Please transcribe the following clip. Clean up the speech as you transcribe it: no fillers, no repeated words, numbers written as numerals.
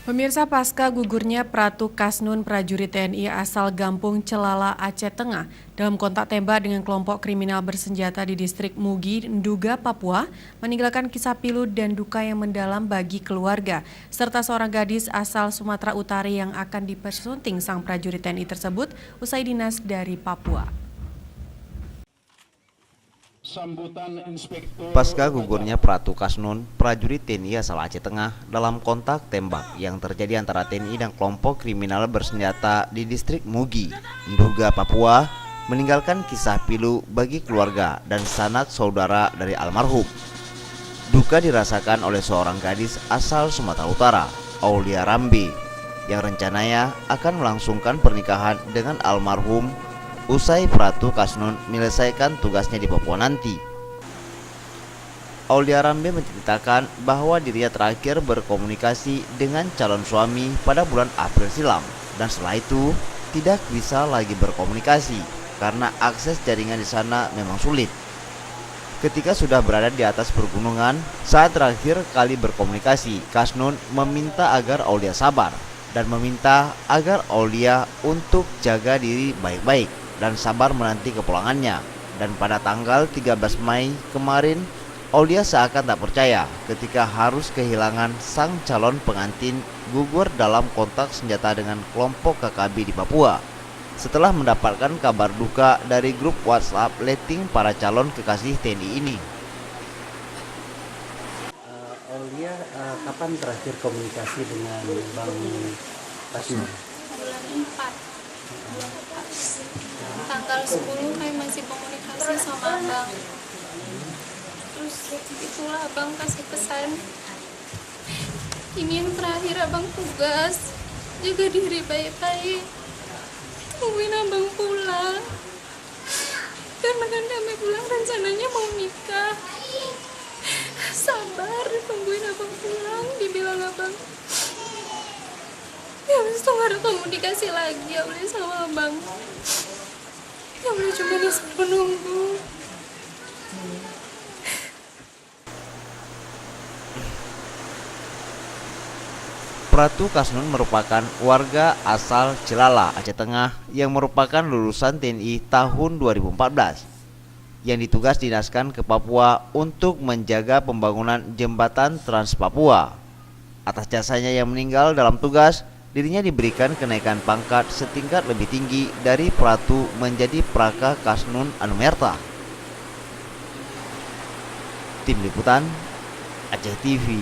Pemirsa, pasca gugurnya Pratu Kasnun, prajurit TNI asal Gampung Celala, Aceh Tengah, dalam kontak tembak dengan kelompok kriminal bersenjata di distrik Mugi, Nduga, Papua, meninggalkan kisah pilu dan duka yang mendalam bagi keluarga, serta seorang gadis asal Sumatera Utara yang akan dipersunting sang prajurit TNI tersebut usai dinas dari Papua. Pasca gugurnya Pratu Kasnun, prajurit TNI asal Aceh Tengah, dalam kontak tembak yang terjadi antara TNI dan kelompok kriminal bersenjata di distrik Mugi, Nduga, Papua, meninggalkan kisah pilu bagi keluarga dan sanak saudara dari almarhum. Duka dirasakan oleh seorang gadis asal Sumatera Utara, Aulia Rambe, yang rencananya akan melangsungkan pernikahan dengan almarhum usai Pratu Kasnun menyelesaikan tugasnya di Papua nanti. Aulia Rambe menceritakan bahwa dirinya terakhir berkomunikasi dengan calon suami pada bulan April silam, dan setelah itu tidak bisa lagi berkomunikasi karena akses jaringan di sana memang sulit. Ketika sudah berada di atas pergunungan, saat terakhir kali berkomunikasi, Kasnun meminta agar Aulia sabar dan meminta agar Aulia untuk jaga diri baik-baik dan sabar menanti kepulangannya. Dan pada tanggal 13 Mei kemarin, Aulia seakan tak percaya ketika harus kehilangan sang calon pengantin gugur dalam kontak senjata dengan kelompok KKB di Papua. Setelah mendapatkan kabar duka dari grup WhatsApp letting para calon kekasih TNI ini. Aulia, kapan terakhir komunikasi dengan Bang Kasnun? Bulan 4. Tanggal 10 saya masih komunikasi sama abang. Terus itulah abang kasih pesan, ini yang terakhir abang tugas, jaga diri baik-baik, tungguin abang pulang, karena kan kami pulang rencananya mau nikah. Sabar, tungguin abang pulang, dibilang abang. Ya habis itu gak ada komunikasi lagi ya boleh sama abang. Ya boleh cuma disuruh menunggu. Pratu Kasnun merupakan warga asal Celala, Aceh Tengah yang merupakan lulusan TNI tahun 2014 yang ditugas dinaskan ke Papua untuk menjaga pembangunan jembatan Trans Papua. Atas jasanya yang meninggal dalam tugas, dirinya diberikan kenaikan pangkat setingkat lebih tinggi dari Pratu menjadi Praka Kasnun Anumerta. Tim Liputan, Aceh TV.